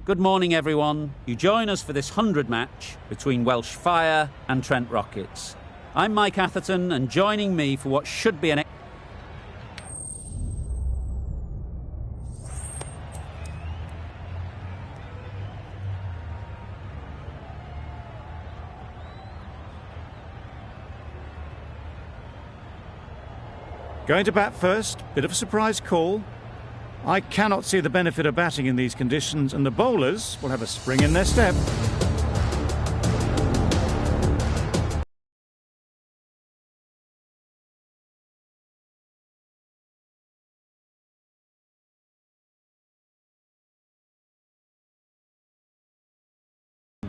Good morning, everyone. You join us for this 100 match between Welsh Fire and Trent Rockets. I'm Mike Atherton, and joining me for what should be an... Going to bat first, bit of a surprise call. I cannot see the benefit of batting in these conditions, and the bowlers will have a spring in their step.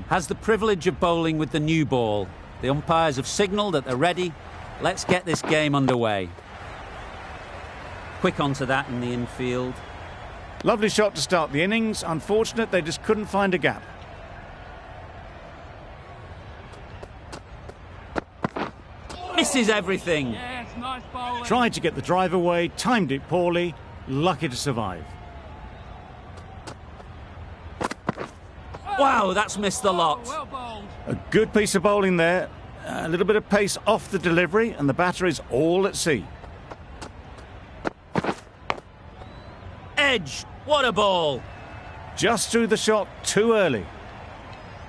Has the privilege of bowling with the new ball. The umpires have signalled that they're ready. Let's get this game underway. Quick onto that in the infield. Lovely shot to start the innings. Unfortunate they just couldn't find a gap. Misses everything. Yes, nice bowling. Tried to get the drive away, timed it poorly, lucky to survive. Wow, that's missed the lot. Well bowled. A good piece of bowling there. A little bit of pace off the delivery, and the batter is all at sea. Edge. What a ball. Just threw the shot too early.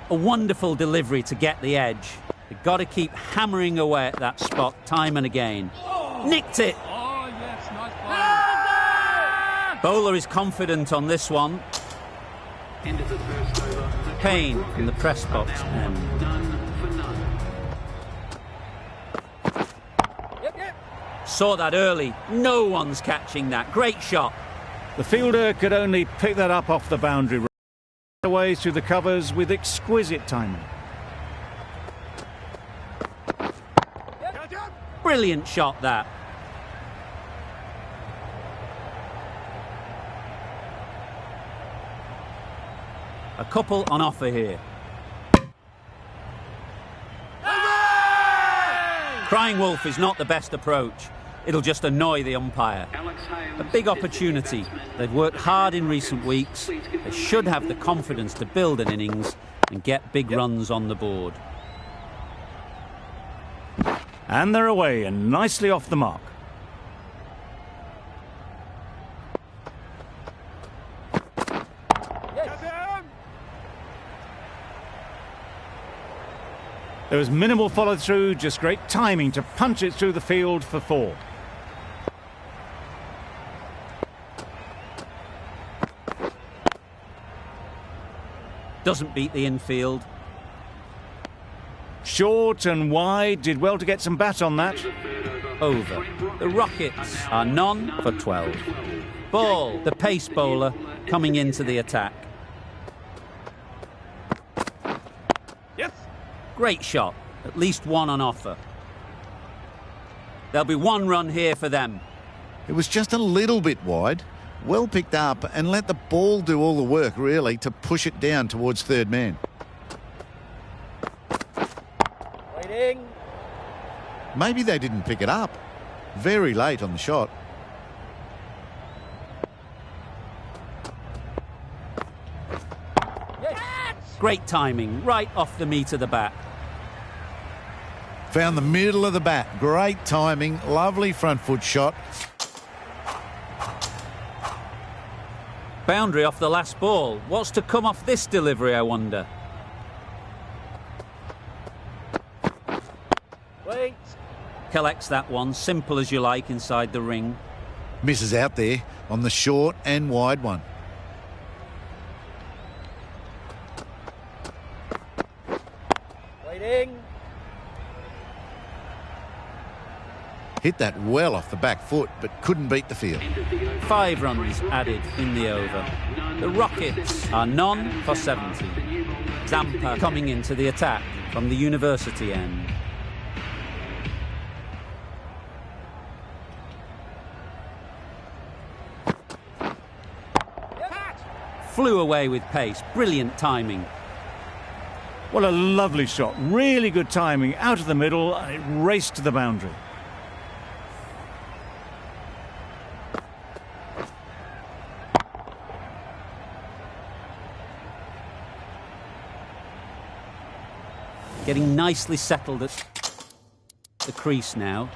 A wonderful delivery to get the edge. They've got to keep hammering away at that spot time and again. Nicked it. Oh, yes, nice bowling. Bowler is confident on this one. End of the first over. Payne from the press box end. None for none. Saw that early. No one's catching that. Great shot. The fielder could only pick that up off the boundary. Away through the covers with exquisite timing. Brilliant shot, that. A couple on offer here. Crying wolf is not the best approach. It'll just annoy the umpire. A big opportunity. They've worked hard in recent weeks. They should have the confidence to build an innings and get big runs on the board. And they're away and nicely off the mark. There was minimal follow-through, just great timing to punch it through the field for 4. Doesn't beat the infield. Short and wide, did well to get some bat on that. Over. The Rockets are none for 12. Ball, the pace bowler, coming into the attack. Yes. Great shot. At least one on offer. There'll be 1 run here for them. It was just a little bit wide. Well picked up and let the ball do all the work, really, to push it down towards third man. Waiting. Maybe they didn't pick it up. Very late on the shot. Yes. Great timing, right off the meat of the bat. Found the middle of the bat. Great timing. Lovely front foot shot. Boundary off the last ball. What's to come off this delivery, I wonder? Wait. Collects that one, simple as you like, inside the ring. Misses out there on the short and wide one. Waiting. Hit that well off the back foot, but couldn't beat the field. 5 runs added in the over. The Rockets are none for 70. Zampa coming into the attack from the university end. Flew away with pace. Brilliant timing. What a lovely shot. Really good timing. Out of the middle, and it raced to the boundary. Getting nicely settled at the crease now.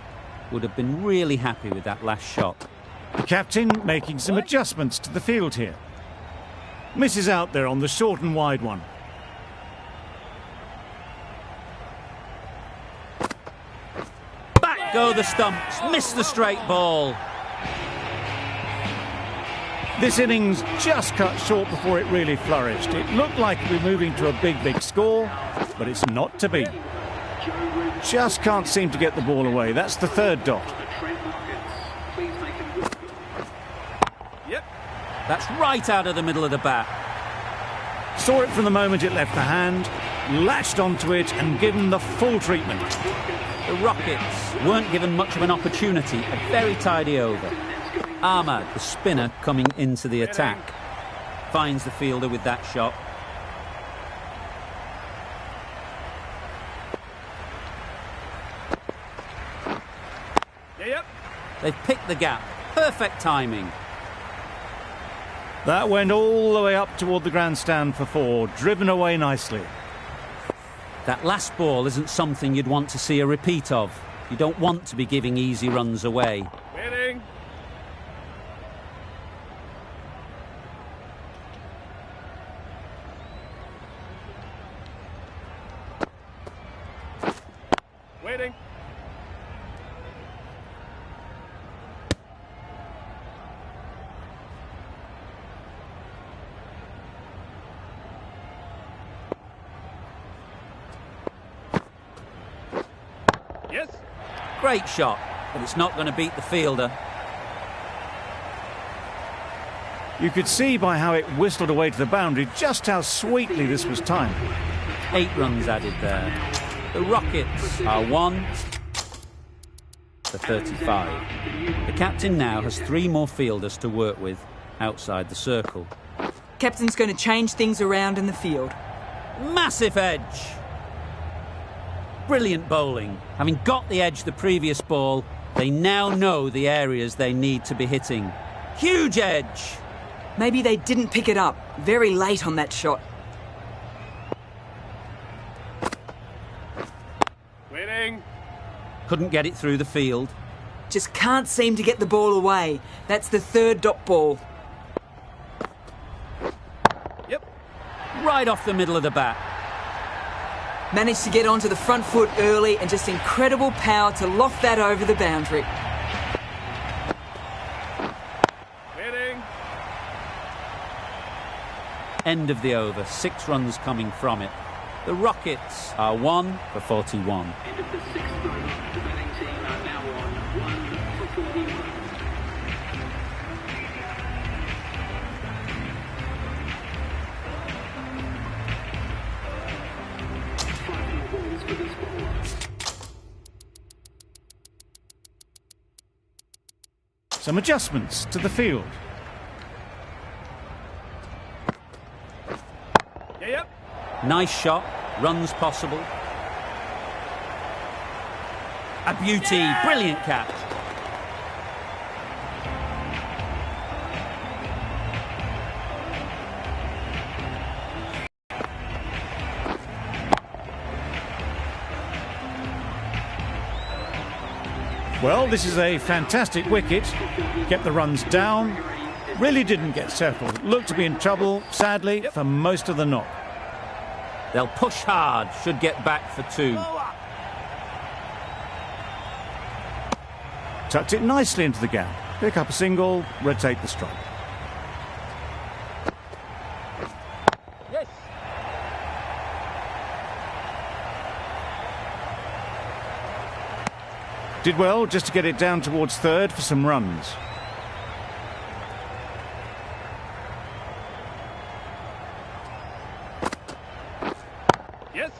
Would have been really happy with that last shot. The captain making some adjustments to the field here. Misses out there on the short and wide one. Back go the stumps, missed the straight ball. This innings just cut short before it really flourished. It looked like we were moving to a big score, but it's not to be. Just can't seem to get the ball away. That's the third dot. Yep. That's right out of the middle of the bat. Saw it from the moment it left the hand, latched onto it and given the full treatment. The Rockets weren't given much of an opportunity. A very tidy over. Ahmad, the spinner, coming into the attack. Finds the fielder with that shot. Yep. They've picked the gap. Perfect timing. That went all the way up toward the grandstand for 4, driven away nicely. That last ball isn't something you'd want to see a repeat of. You don't want to be giving easy runs away. Waiting. Waiting. Yes. Great shot, but it's not going to beat the fielder. You could see by how it whistled away to the boundary just how sweetly this was timed. 8 runs added there. The Rockets are 1 for 35. The captain now has 3 more fielders to work with outside the circle. Captain's going to change things around in the field. Massive edge! Brilliant bowling. Having got the edge the previous ball, they now know the areas they need to be hitting. Huge edge! Maybe they didn't pick it up. Very late on that shot. Waiting. Couldn't get it through the field. Just can't seem to get the ball away. That's the third dot ball. Yep. Right off the middle of the bat. Managed to get onto the front foot early and just incredible power to loft that over the boundary. Waiting. End of the over. 6 runs coming from it. The Rockets are 1 for 41. End of the 6th over. The batting team are now on 1 for 41. Some adjustments to the field. Yep. Nice shot. Runs possible. A beauty. Brilliant catch. Well, this is a fantastic wicket. Kept the runs down. Really didn't get settled. Looked to be in trouble, sadly, for most of the knock. They'll push hard. Should get back for 2. Tucked it nicely into the gap. Pick up a single, rotate the strike. Yes. Did well just to get it down towards third for some runs. Yes.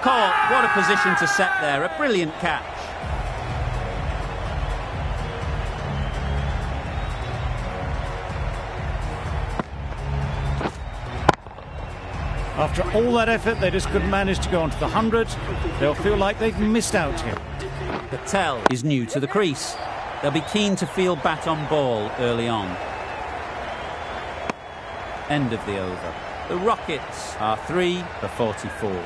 Caught. What a position to set there. A brilliant catch. After all that effort, they just couldn't manage to go onto the 100. They'll feel like they've missed out here. Patel is new to the crease. They'll be keen to field bat on ball early on. End of the over. The Rockets are 3 for 44. End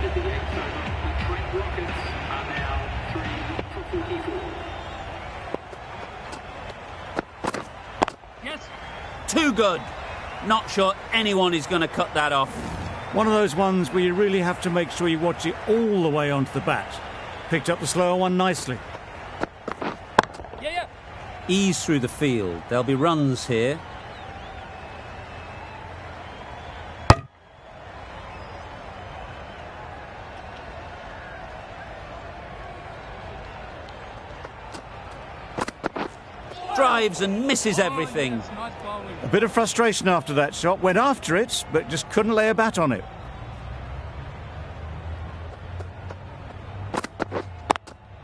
of the 8th over. The Trent Rockets are now 3 for 44. Yes. Too good. Not sure anyone is going to cut that off. One of those ones where you really have to make sure you watch it all the way onto the bat. Picked up the slower one nicely. Yeah. Ease through the field. There'll be runs here. Drives and misses everything. Yes, nice bowling. A bit of frustration after that shot. Went after it, but just couldn't lay a bat on it.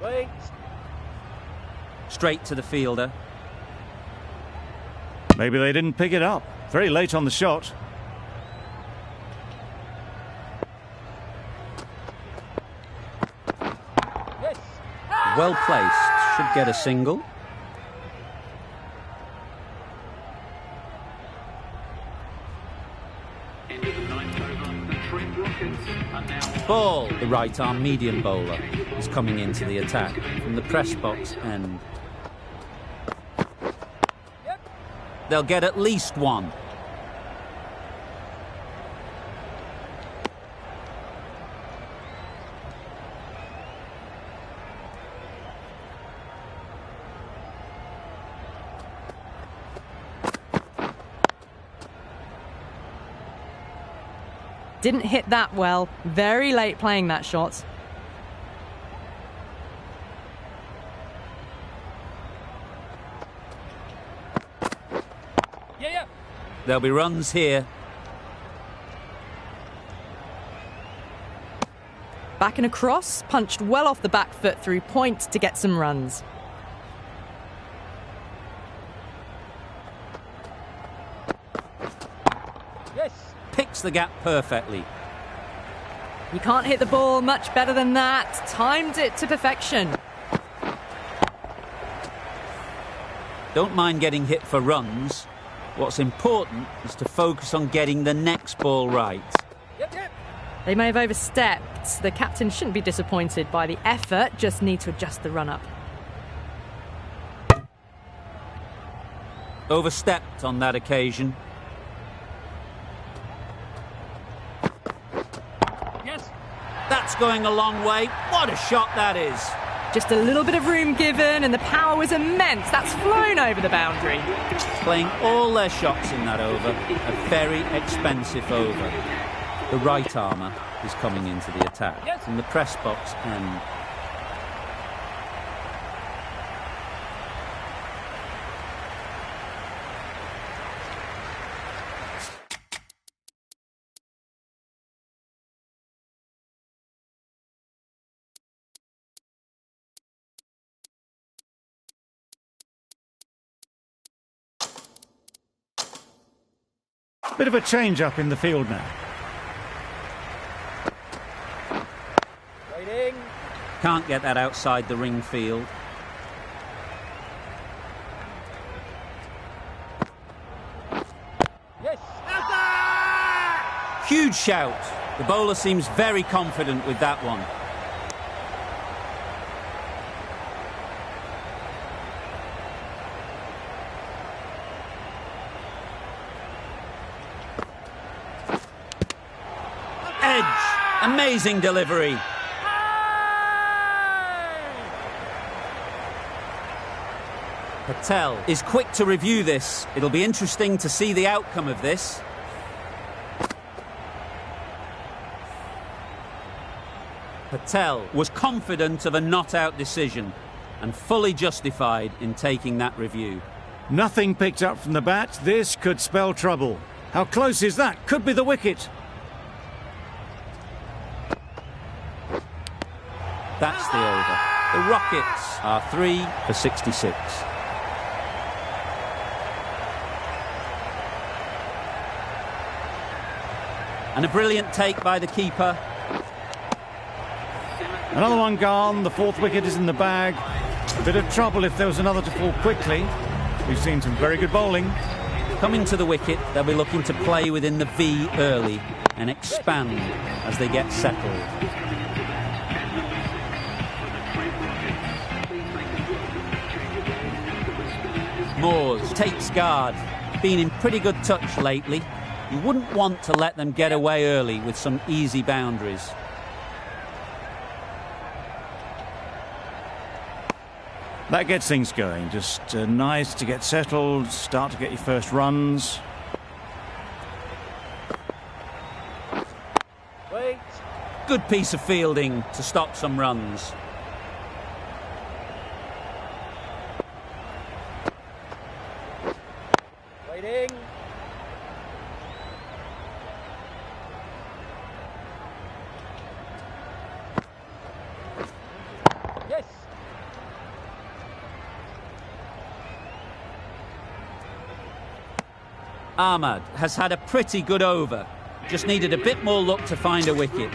Wait. Straight to the fielder. Maybe they didn't pick it up. Very late on the shot. Yes. Well placed. Should get a single. End of the 9th over. The Trent Rockets are now Ball. The right arm medium bowler is coming into the attack from the press box end. They'll get at least one. Didn't hit that well. Very late playing that shot. Yeah. There'll be runs here. Back and across, punched well off the back foot through point to get some runs. Yes. Picks the gap perfectly. You can't hit the ball much better than that. Timed it to perfection. Don't mind getting hit for runs. What's important is to focus on getting the next ball right. Yep. They may have overstepped. The captain shouldn't be disappointed by the effort, just need to adjust the run-up. Overstepped on that occasion. Yes. That's going a long way. What a shot that is. Just a little bit of room given and the power was immense. That's flown over the boundary. Playing all their shots in that over. A very expensive over. The right armour is coming into the attack Yes. from the press box end. Bit of a change-up in the field now. Waiting. Can't get that outside the ring field. Yes. Huge shout. The bowler seems very confident with that one. Edge. Amazing delivery. Patel is quick to review this. It'll be interesting to see the outcome of this. Patel was confident of a not-out decision and fully justified in taking that review. Nothing picked up from the bat. This could spell trouble. How close is that? Could be the wicket. That's the over. The Rockets are 3 for 66. And a brilliant take by the keeper. Another one gone. The fourth wicket is in the bag. A bit of trouble if there was another to fall quickly. We've seen some very good bowling. Coming to the wicket, they'll be looking to play within the V early and expand as they get settled. Moores takes guard. Been in pretty good touch lately. You wouldn't want to let them get away early with some easy boundaries. That gets things going. Just nice to get settled, start to get your first runs. Wait. Good piece of fielding to stop some runs. Waiting. Yes. Ahmad has had a pretty good over. Just needed a bit more luck to find a wicket.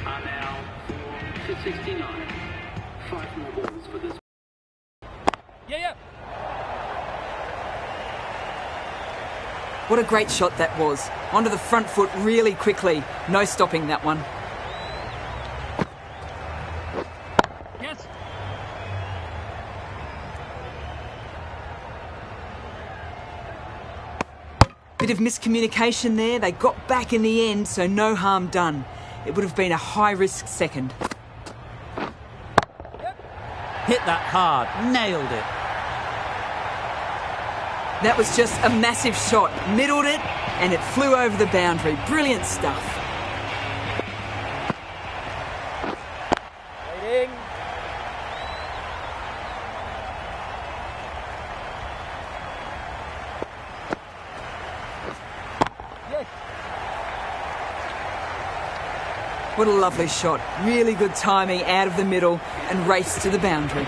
Are now 4 for 69. 5 more balls for this. Yeah. What a great shot that was. Onto the front foot really quickly. No stopping that one. Yes. Bit of miscommunication there. They got back in the end, so no harm done. It would have been a high-risk second. Hit that hard, nailed it. That was just a massive shot. Middled it, and it flew over the boundary. Brilliant stuff. Waiting. Yes. What a lovely shot. Really good timing out of the middle and race to the boundary.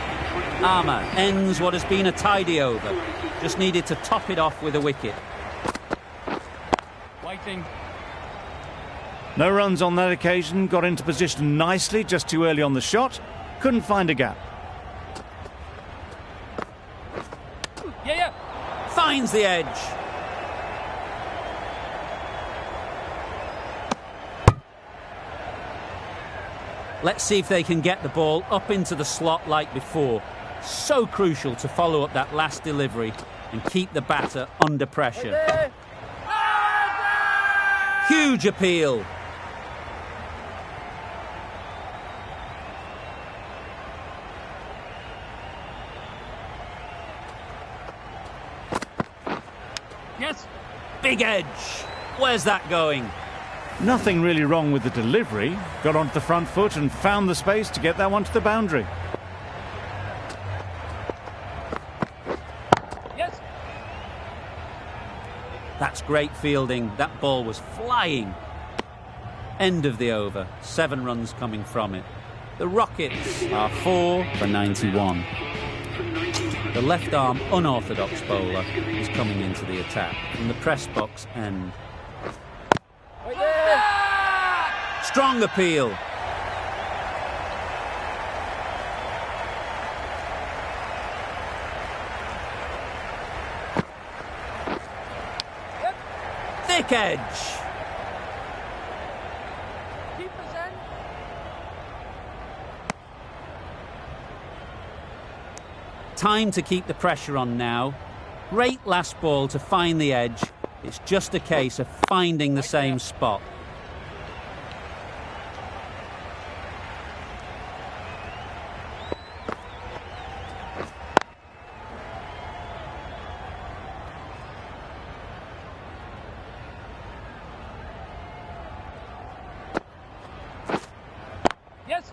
Ahmad ends what has been a tidy over. Just needed to top it off with a wicket. Waiting. No runs on that occasion. Got into position nicely, just too early on the shot. Couldn't find a gap. Yeah. Finds the edge. Let's see if they can get the ball up into the slot like before. So crucial to follow up that last delivery and keep the batter under pressure. There. Huge appeal. Yes. Big edge. Where's that going? Nothing really wrong with the delivery. Got onto the front foot and found the space to get that one to the boundary. Yes. That's great fielding. That ball was flying. End of the over. 7 runs coming from it. The Rockets are 4 for 91. The left-arm unorthodox bowler is coming into the attack from the press box end. Wait there. Strong appeal. Thick edge. Keep us in. Time to keep the pressure on now. Great last ball to find the edge. It's just a case of finding the same spot. Yes.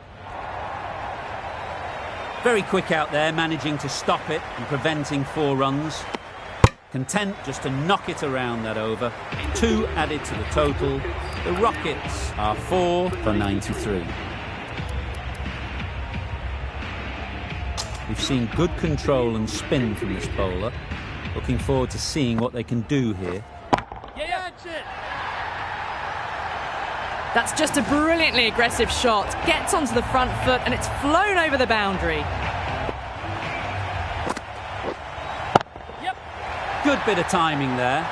Very quick out there, managing to stop it and preventing 4 runs. Content just to knock it around that over. 2 added to the total. The Rockets are 4 for 93. We've seen good control and spin from this bowler. Looking forward to seeing what they can do here. Yeah, that's it. That's just a brilliantly aggressive shot. Gets onto the front foot and it's flown over the boundary. Good bit of timing there.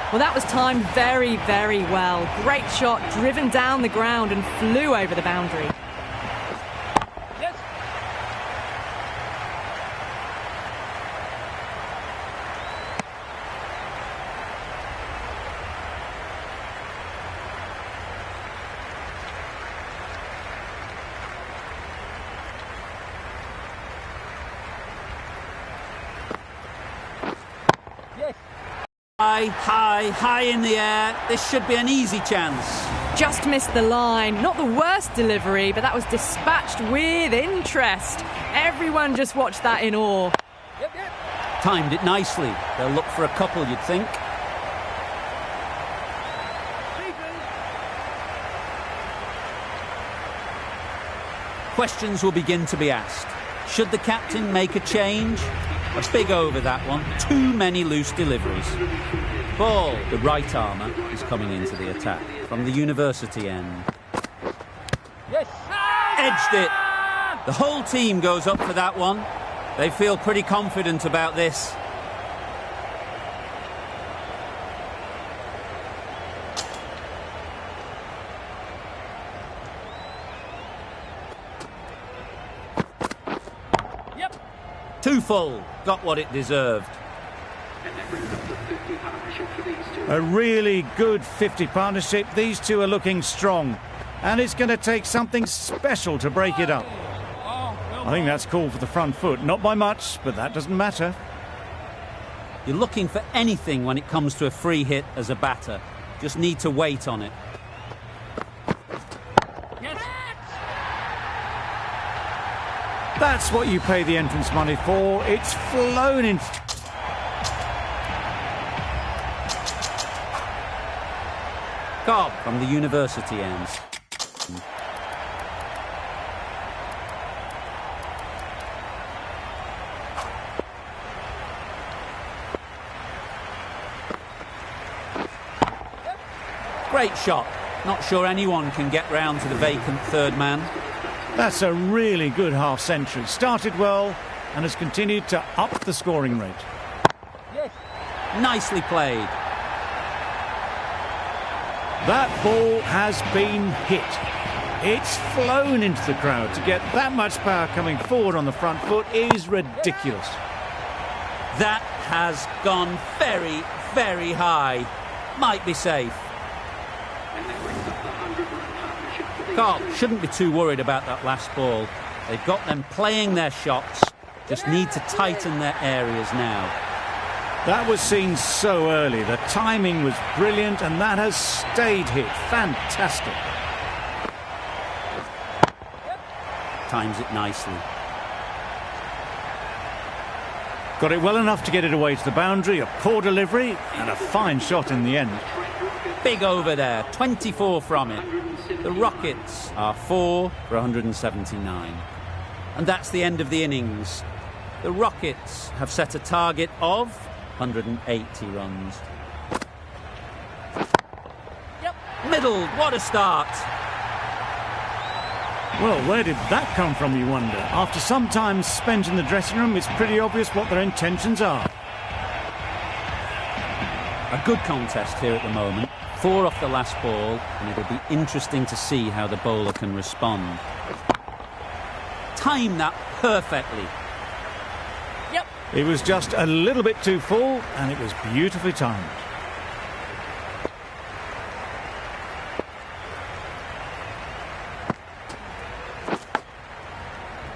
Well, that was timed very, very well. Great shot, driven down the ground and flew over the boundary. Yes. Yes. High in the air. This should be an easy chance. Just missed the line. Not the worst delivery, but that was dispatched with interest. Everyone just watched that in awe. Yep, yep. Timed it nicely. They'll look for a couple, you'd think. Questions will begin to be asked. Should the captain make a change? A big over, that one. Too many loose deliveries. Ball, the right armour, is coming into the attack from the university end. Yes. Edged it. The whole team goes up for that one. They feel pretty confident about this. Yep. Too full. Got what it deserved. A really good 50 partnership. These two are looking strong. And it's going to take something special to break it up. I think that's called for the front foot. Not by much, but that doesn't matter. You're looking for anything when it comes to a free hit as a batter. Just need to wait on it. Yes. That's what you pay the entrance money for. It's flown in. Cobb from the university end. Great shot. Not sure anyone can get round to the vacant third man. That's a really good half century. Started well and has continued to up the scoring rate. Yes. Nicely played. That ball has been hit. It's flown into the crowd. To get that much power coming forward on the front foot is ridiculous. That has gone very, very high. Might be safe. Carl shouldn't be too worried about that last ball. They've got them playing their shots. Just need to tighten their areas now. That was seen so early. The timing was brilliant and that has stayed hit. Fantastic. Times it nicely. Got it well enough to get it away to the boundary. A poor delivery and a fine shot in the end. Big over there. 24 from it. The Rockets are 4 for 179. And that's the end of the innings. The Rockets have set a target of 180 runs. Yep. Middle, what a start. Well, where did that come from, you wonder? After some time spent in the dressing room, it's pretty obvious what their intentions are. A good contest here at the moment. 4 off the last ball, and it'll be interesting to see how the bowler can respond. Time that perfectly. Yep. It was just a little bit too full, and it was beautifully timed.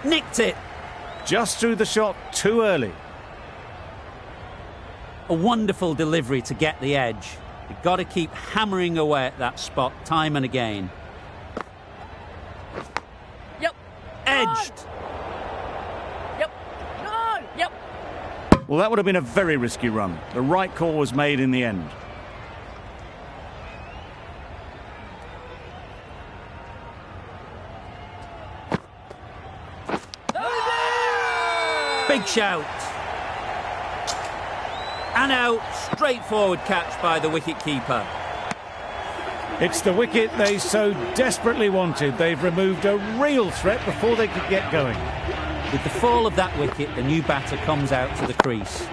Nicked it. Just threw the shot too early. A wonderful delivery to get the edge. You've got to keep hammering away at that spot time and again. Yep. Edged. Yep. No. Yep. Well, that would have been a very risky run. The right call was made in the end. Big shout. And out. Straightforward catch by the wicket-keeper. It's the wicket they so desperately wanted. They've removed a real threat before they could get going. With the fall of that wicket, the new batter comes out to the crease.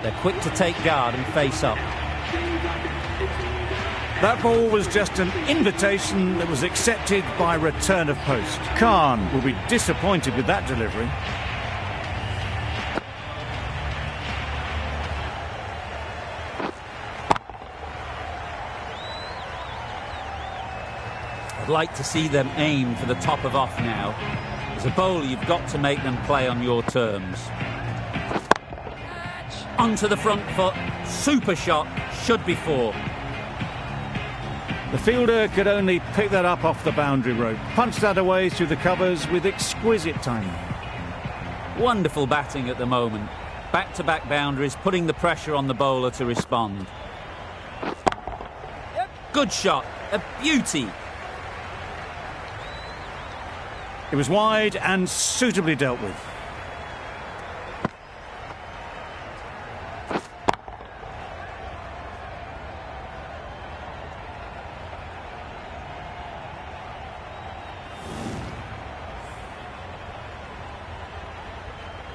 They're quick to take guard and face up. That ball was just an invitation that was accepted by return of post. Khan will be disappointed with that delivery. I'd like to see them aim for the top of off now. As a bowler, you've got to make them play on your terms. Onto the front foot, super shot, should be 4. The fielder could only pick that up off the boundary rope. Punched that away through the covers with exquisite timing. Wonderful batting at the moment. Back-to-back boundaries, putting the pressure on the bowler to respond. Good shot, a beauty. It was wide and suitably dealt with.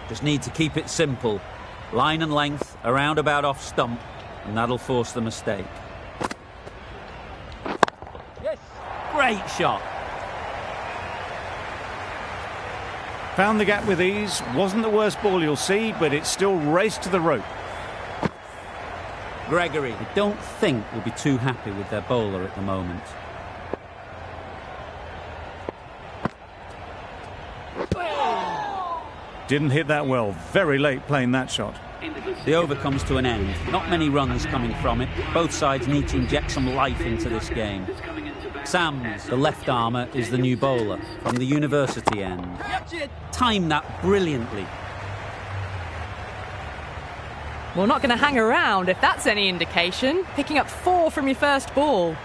Just need to keep it simple. Line and length, around about off stump, and that'll force the mistake. Yes. Great shot. Found the gap with ease. Wasn't the worst ball you'll see, but it still raced to the rope. Gregory, I don't think will be too happy with their bowler at the moment. Didn't hit that well. Very late playing that shot. The over comes to an end. Not many runs coming from it. Both sides need to inject some life into this game. Sams, the left armour, is the new bowler from the university end. Timed that brilliantly. Well, not going to hang around if that's any indication. Picking up 4 from your first ball.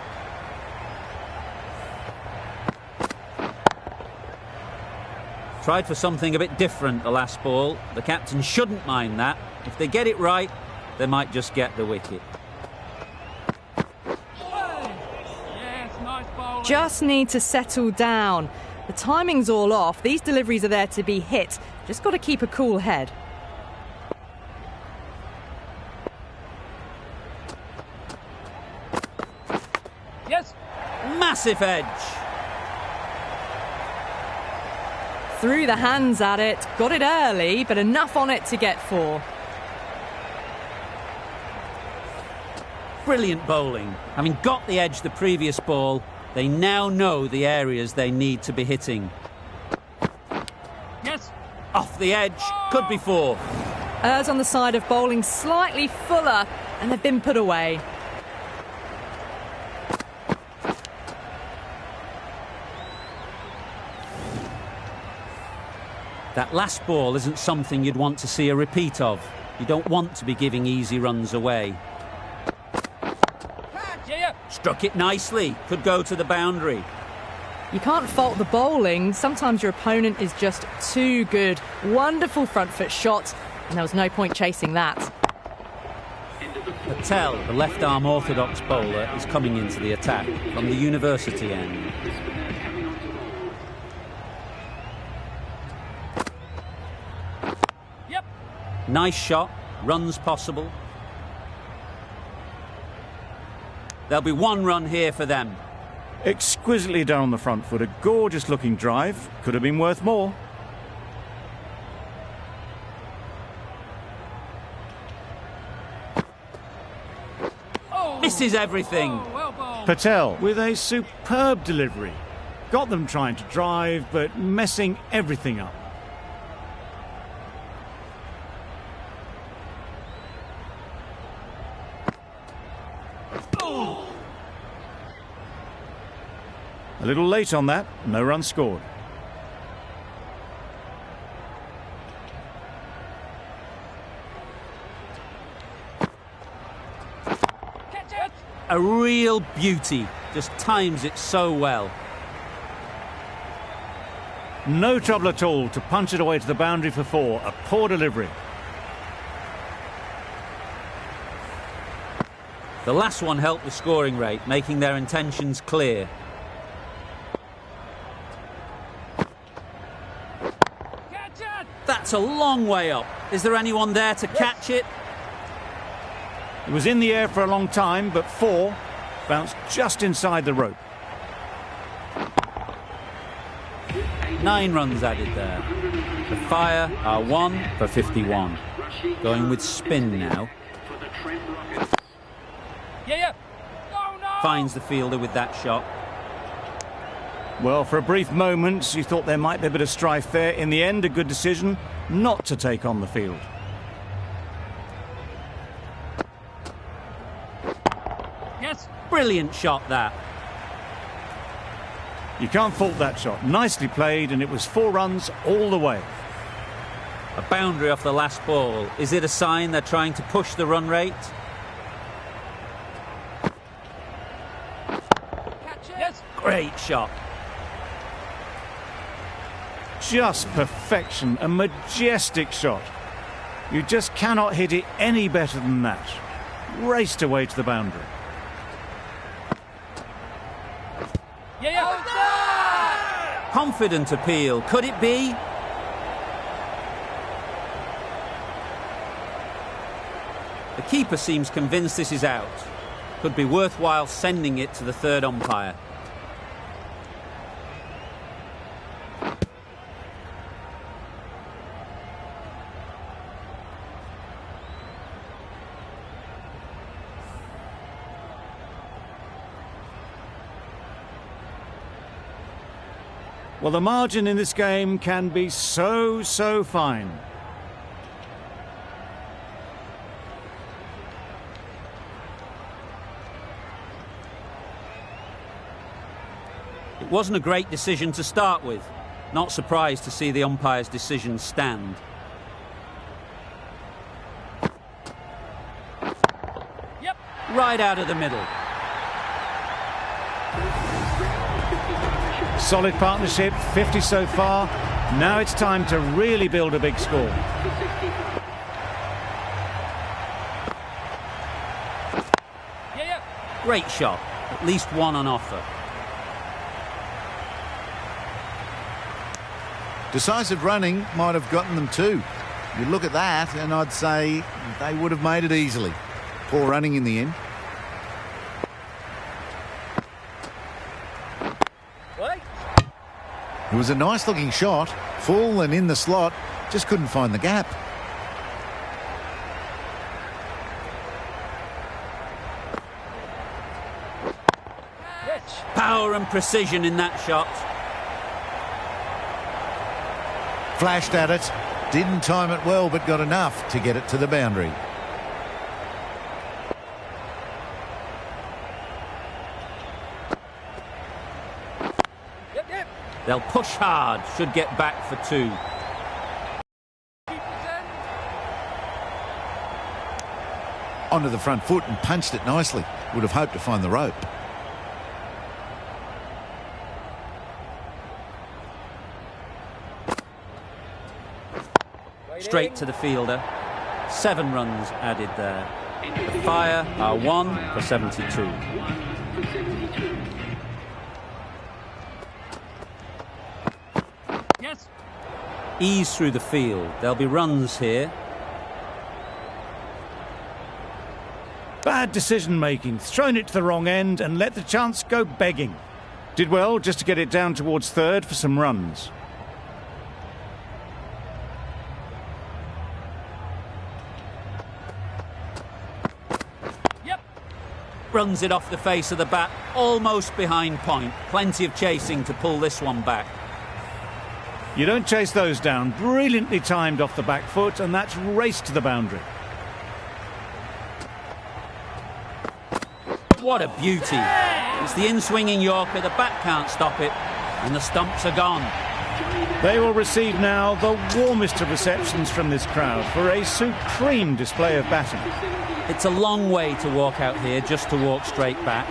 Tried for something a bit different the last ball. The captain shouldn't mind that. If they get it right, they might just get the wicket. Just need to settle down. The timing's all off. These deliveries are there to be hit. Just got to keep a cool head. Yes. Massive edge. Threw the hands at it. Got it early, but enough on it to get 4. Brilliant bowling. Having got the edge the previous ball, they now know the areas they need to be hitting. Yes. Off the edge, could be 4. Errs on the side of bowling slightly fuller, and they've been put away. That last ball isn't something you'd want to see a repeat of. You don't want to be giving easy runs away. Struck it nicely. Could go to the boundary. You can't fault the bowling. Sometimes your opponent is just too good. Wonderful front foot shot, and there was no point chasing that. Patel, the left-arm orthodox bowler, is coming into the attack from the university end. Yep. Nice shot. Runs possible. There'll be 1 run here for them. Exquisitely done on the front foot. A gorgeous looking drive. Could have been worth more. Misses everything. Well bowled. Patel with a superb delivery. Got them trying to drive, but messing everything up. A little late on that, no run scored. Catch it. A real beauty. Just times it so well. No trouble at all to punch it away to the boundary for 4. A poor delivery. The last one helped the scoring rate, making their intentions clear. That's a long way up. Is there anyone there to catch it? It was in the air for a long time, but 4. bounced just inside the rope. 9 runs added there. The Fire are 1 for 51. Going with spin now. Yeah. No. Finds the fielder with that shot. Well, for a brief moment, you thought there might be a bit of strife there. In the end, a good decision not to take on the field. Yes. Brilliant shot, that. You can't fault that shot. Nicely played, and it was 4 runs all the way. A boundary off the last ball. Is it a sign they're trying to push the run rate? Yes. Great shot. Just perfection, a majestic shot. You just cannot hit it any better than that. Raced away to the boundary. Yeah. Confident appeal. Could it be? The keeper seems convinced this is out. Could be worthwhile sending it to the third umpire. Well, the margin in this game can be so fine. It wasn't a great decision to start with. Not surprised to see the umpire's decision stand. Yep. Right out of the middle. Solid partnership, 50 so far. Now it's time to really build a big score. Yeah. Great shot. At least 1 on offer. Decisive running might have gotten them 2. You look at that and I'd say they would have made it easily. Poor running in the end. It was a nice looking shot, full and in the slot, just couldn't find the gap. Power and precision in that shot. Flashed at it, didn't time it well but got enough to get it to the boundary. They'll push hard, should get back for 2. Onto the front foot and punched it nicely. Would have hoped to find the rope. Straight to the fielder. 7 runs added there. The Fire are 1 for 72. Yes. Ease through the field. There'll be runs here. Bad decision making, thrown it to the wrong end and let the chance go begging. Did well just to get it down towards third for some runs. Yep. Runs it off the face of the bat, almost behind point. Plenty of chasing to pull this one back. You don't chase those down. Brilliantly timed off the back foot, and that's raced to the boundary. What a beauty. It's the in-swinging Yorker, the bat can't stop it, and the stumps are gone. They will receive now the warmest of receptions from this crowd for a supreme display of batting. It's a long way to walk out here just to walk straight back.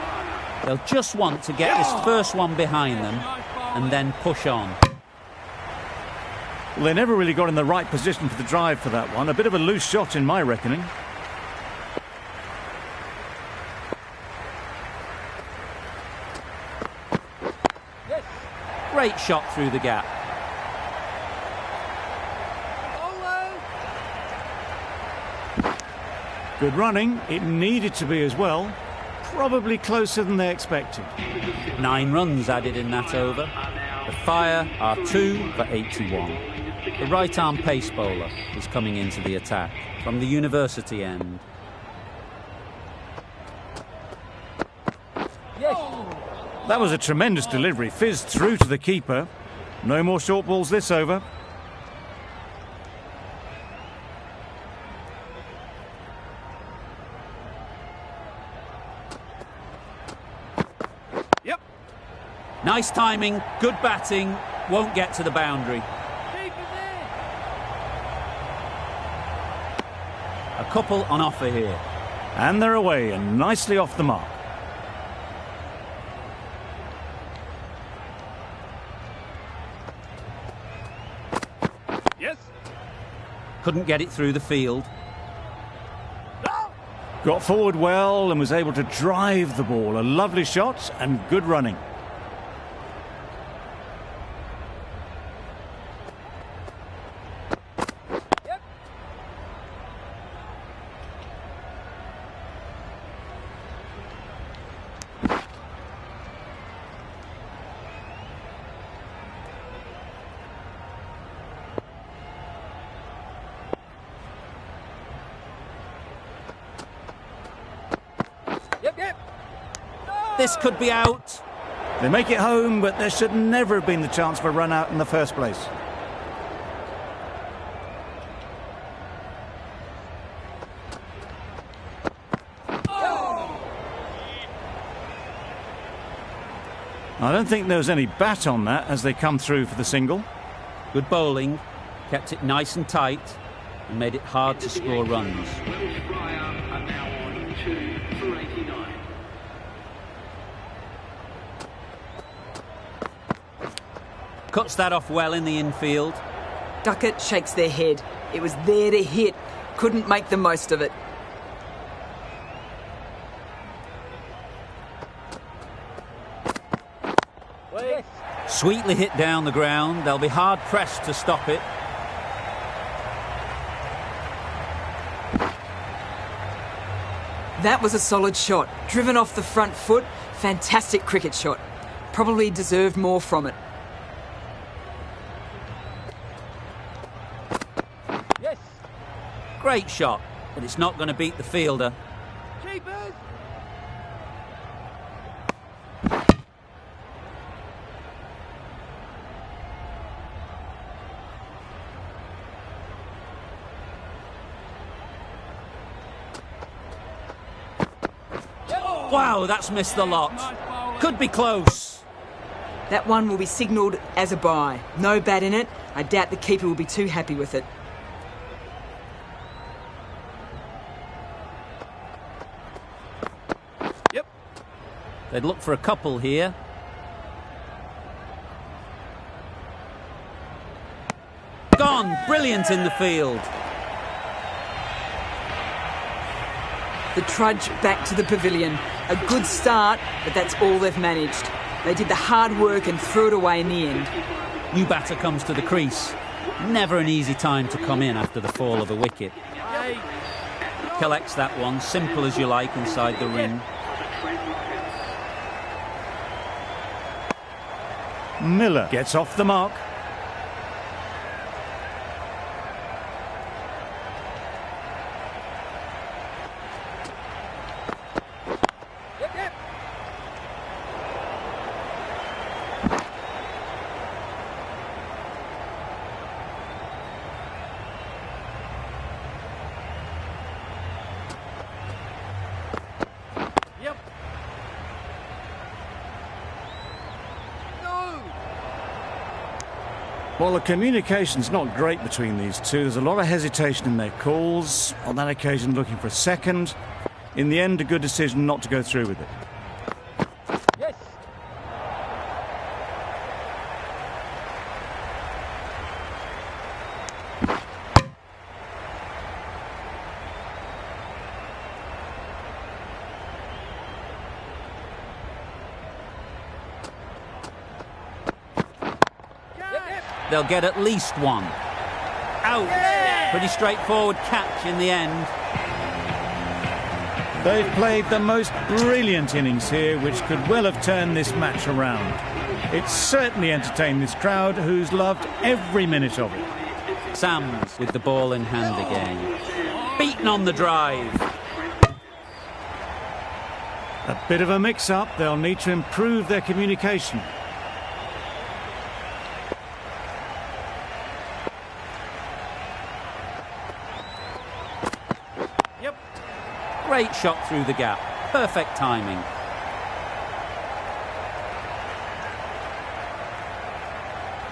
They'll just want to get this first one behind them and then push on. Well, they never really got in the right position for the drive for that one. A bit of a loose shot in my reckoning. Great shot through the gap. Good running. It needed to be as well. probably closer than they expected. 9 runs added in that over. The Fire are 2 for 81. The right-arm pace bowler is coming into the attack from the university end. That was a tremendous delivery, fizzed through to the keeper. No more short balls this over. Yep. Nice timing, good batting, won't get to the boundary. A couple on offer here. And they're away and nicely off the mark. Yes. Couldn't get it through the field. Got forward well and was able to drive the ball. A lovely shot and good running. This could be out. They make it home, but there should never have been the chance for a run out in the first place. I don't think there was any bat on that as they come through for the single. Good bowling, kept it nice and tight and made it hard to score runs. Welsh are now on 2 for 89. Cuts that off well in the infield. Duckett shakes their head. It was there to hit. Couldn't make the most of it. Sweetly hit down the ground. They'll be hard pressed to stop it. That was a solid shot. Driven off the front foot. Fantastic cricket shot. Probably deserved more from it. Yes. Great shot, but it's not going to beat the fielder. Keepers. Wow, that's missed the lot. Could be close. That one will be signalled as a bye. No bat in it. I doubt the keeper will be too happy with it. Yep. They'd look for a couple here. Gone. Brilliant in the field. The trudge back to the pavilion. A good start, but that's all they've managed. They did the hard work and threw it away in the end. New batter comes to the crease. Never an easy time to come in after the fall of a wicket. Collects that one, simple as you like, inside the ring. Miller gets off the mark. Well, the communication's not great between these two. There's a lot of hesitation in their calls. On that occasion, looking for a second. In the end, a good decision not to go through with it. Yes. They'll get at least one. Out. Pretty straightforward catch in the end. They've played the most brilliant innings here, which could well have turned this match around. It's certainly entertained this crowd, who's loved every minute of it. Sams with the ball in hand again. Beaten on the drive. A bit of a mix-up. They'll need to improve their communication. Yep. Great shot through the gap. Perfect timing.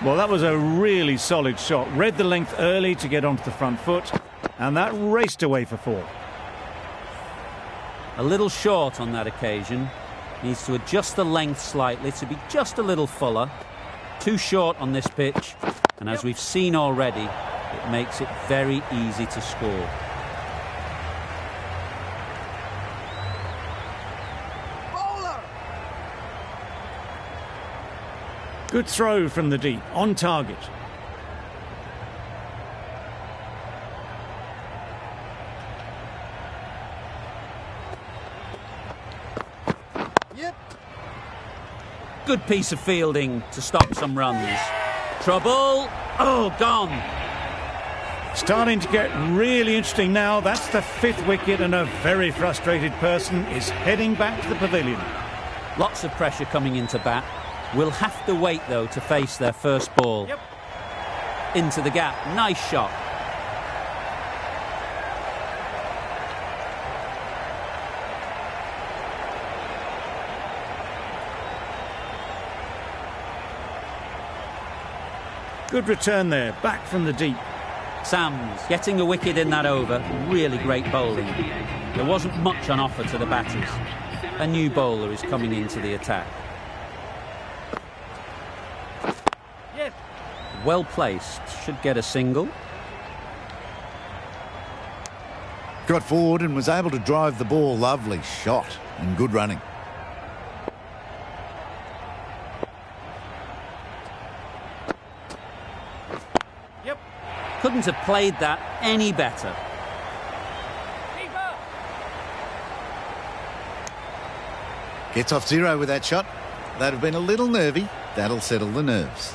Well, that was a really solid shot. Read the length early to get onto the front foot, and that raced away for 4. A little short on that occasion. Needs to adjust the length slightly to be just a little fuller. Too short on this pitch, and as we've seen already, it makes it very easy to score. Good throw from the deep, on target. Yep. Good piece of fielding to stop some runs. Trouble. Oh, gone. Starting to get really interesting now. That's the 5th wicket, and a very frustrated person is heading back to the pavilion. Lots of pressure coming into bat. Will have to wait, though, to face their first ball. Yep. Into the gap. Nice shot. Good return there, back from the deep. Sams getting a wicket in that over. Really great bowling. There wasn't much on offer to the batters. A new bowler is coming into the attack. Well placed, should get a single. Got forward and was able to drive the ball. Lovely shot and good running. Yep. Couldn't have played that any better. Keeper. Gets off 0 with that shot. That'd have been a little nervy. That'll settle the nerves.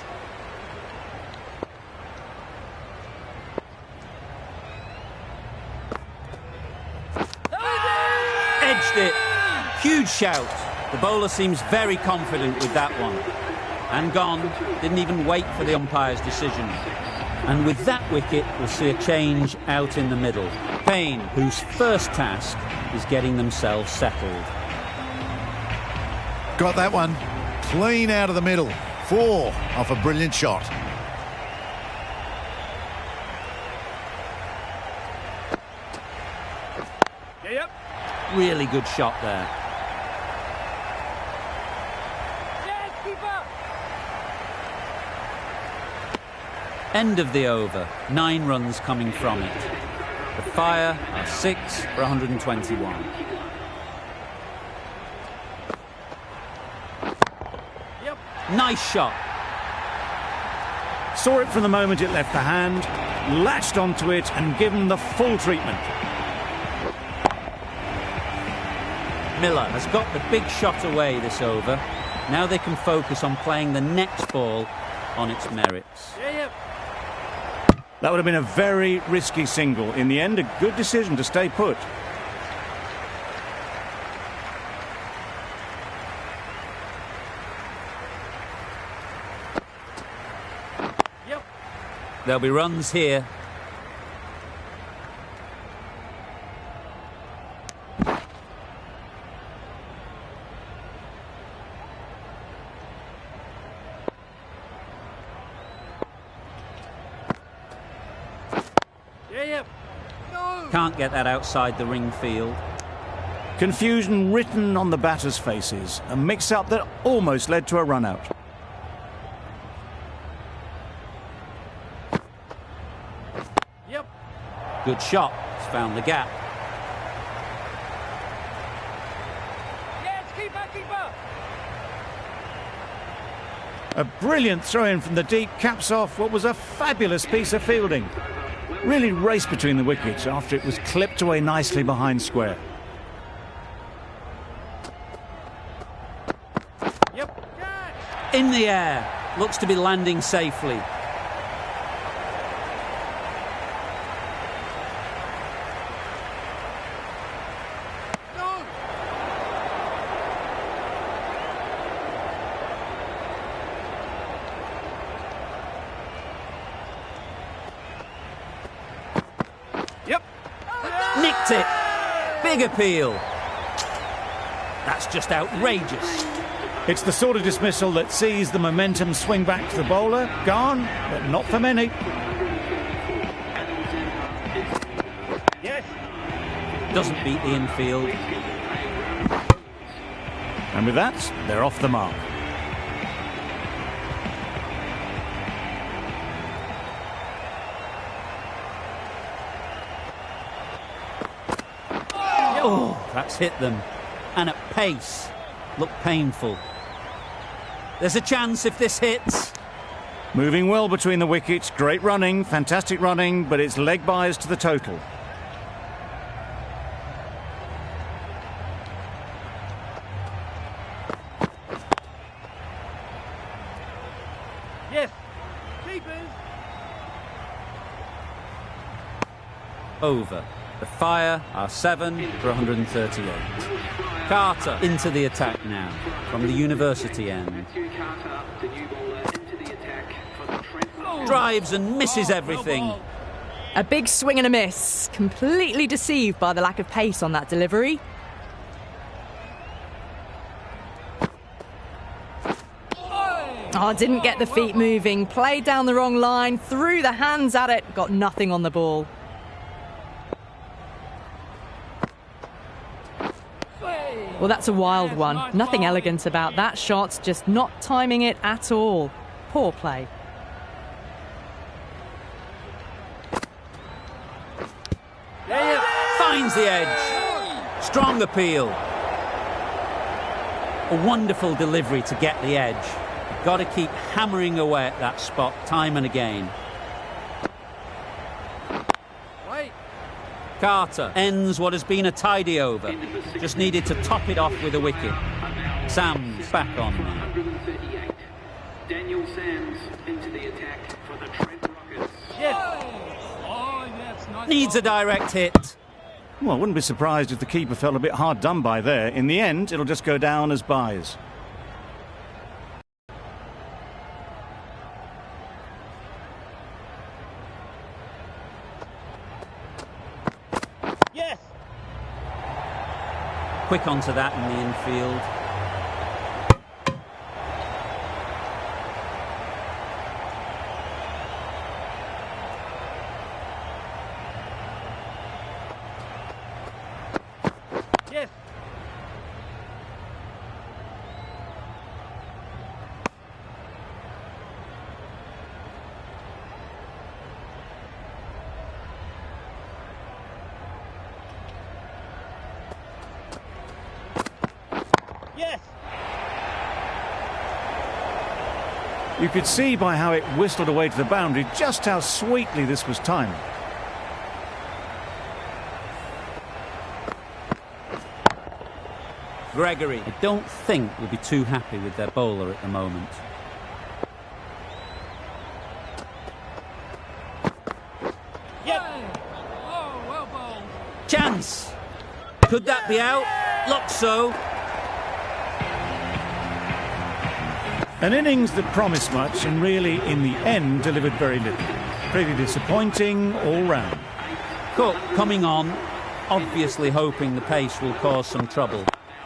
Edged it. Huge shout. The bowler seems very confident with that one. And gone. Didn't even wait for the umpire's decision. And with that wicket, we'll see a change out in the middle. Payne, whose first task is getting themselves settled. Got that one. Clean out of the middle. 4 off a brilliant shot. Yep. Really good shot there. Yes, keeper. End of the over. 9 runs coming from it. The Fire are 6 for 121. Yep. Nice shot. Saw it from the moment it left the hand, latched onto it and given the full treatment. Miller has got the big shot away this over. Now they can focus on playing the next ball on its merits. Yep. That would have been a very risky single. In the end, a good decision to stay put. Yep. There'll be runs here. Yep. No. Can't get that outside the ring field. Confusion written on the batters' faces. A mix-up that almost led to a run-out. Yep. Good shot. It's found the gap. Yes, keeper, keeper. A brilliant throw-in from the deep caps off what was a fabulous piece of fielding. Really raced between the wickets after it was clipped away nicely behind square. In the air. Looks to be landing safely. Nicked it. Big appeal. That's just outrageous. It's the sort of dismissal that sees the momentum swing back to the bowler. Gone, but not for many. Yes. Doesn't beat the infield. And with that, they're off the mark. Oh, that's hit them. And at pace. Look painful. There's a chance if this hits. Moving well between the wickets. Great running, fantastic running, but it's leg byes to the total. Yes. Keepers. Over. The Fire are 7 for 138. Carter into the attack now from the University end. Drives and misses everything. A big swing and a miss. Completely deceived by the lack of pace on that delivery. Oh, didn't get the feet moving. Played down the wrong line. Threw the hands at it. Got nothing on the ball. Well, that's a wild one. Nothing elegant about that shot. Just not timing it at all. Poor play. Finds the edge. Strong appeal. A wonderful delivery to get the edge. You've got to keep hammering away at that spot time and again. Carter ends what has been a tidy over. Just needed to top it off with a wicket. Sam's back on now. Daniel Sams into the attack for the Trent Rockets. Yes. Oh, yes. Nice. Needs a direct hit. Well, I wouldn't be surprised if the keeper felt a bit hard done by there. In the end, it'll just go down as byes. Yes. Quick onto that in the infield. Yes. Yes. You could see by how it whistled away to the boundary just how sweetly this was timed. Gregory, I don't think will be too happy with their bowler at the moment. Yep. Oh, well bowled. Chance! Could that be out? Looks so. An innings that promised much and really, in the end, delivered very little. Pretty disappointing all round. Cook coming on, obviously hoping the pace will cause some trouble.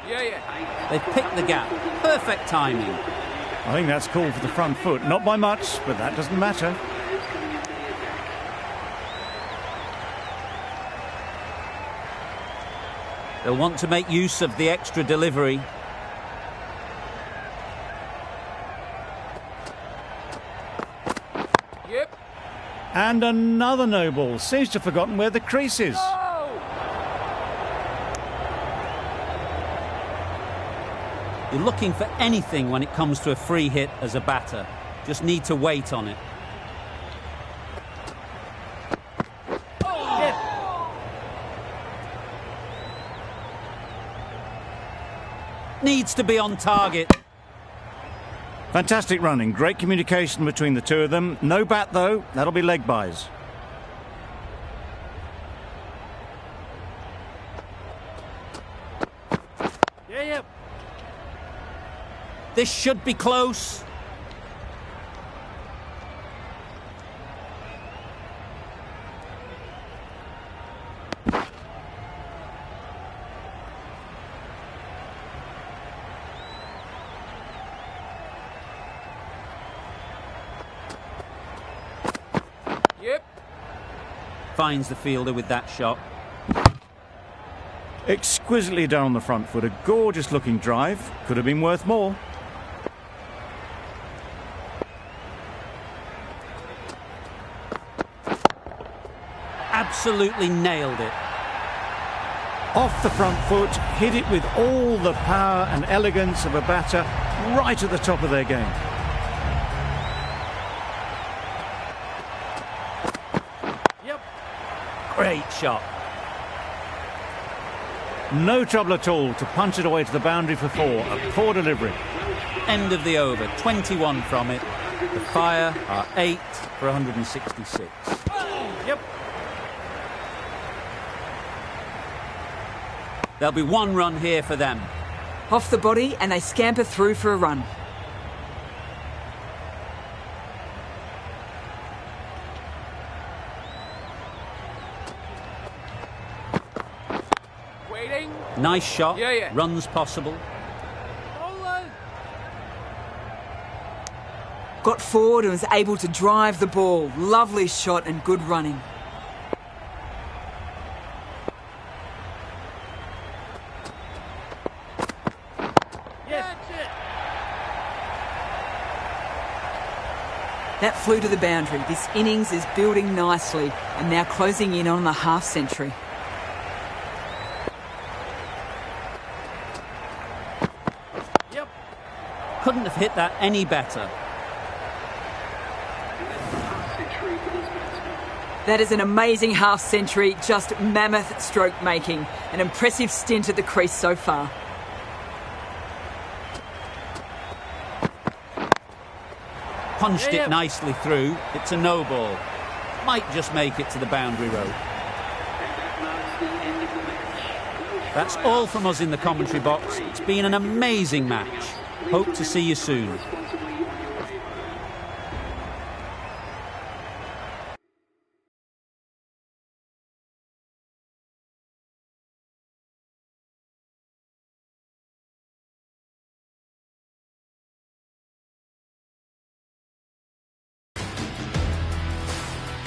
Yeah. They've picked the gap. Perfect timing. I think that's called for the front foot. Not by much, but that doesn't matter. They'll want to make use of the extra delivery. Yep. And another no ball. Seems to have forgotten where the crease is. You're looking for anything when it comes to a free hit as a batter. Just need to wait on it. Needs to be on target. Fantastic running, great communication between the two of them. No bat though, that'll be leg byes. Yeah. This should be close. Yep. Finds the fielder with that shot. Exquisitely done on the front foot, a gorgeous looking drive. Could have been worth more. Absolutely nailed it. Off the front foot, hit it with all the power and elegance of a batter, right at the top of their game. Yep. Great shot. No trouble at all to punch it away to the boundary for 4. A poor delivery. End of the over. 21 from it. The Fire are 8 for 166. Yep. There'll be 1 run here for them. Off the body and they scamper through for a run. Waiting. Nice shot. Yeah. Runs possible. Bowler. Got forward and was able to drive the ball. Lovely shot and good running. That flew to the boundary. This innings is building nicely and now closing in on the half century. Yep. Couldn't have hit that any better. That is an amazing half century, just mammoth stroke making. An impressive stint at the crease so far. Punched it nicely through. It's a no ball. Might just make it to the boundary row. That's all from us in the commentary box. It's been an amazing match. Hope to see you soon.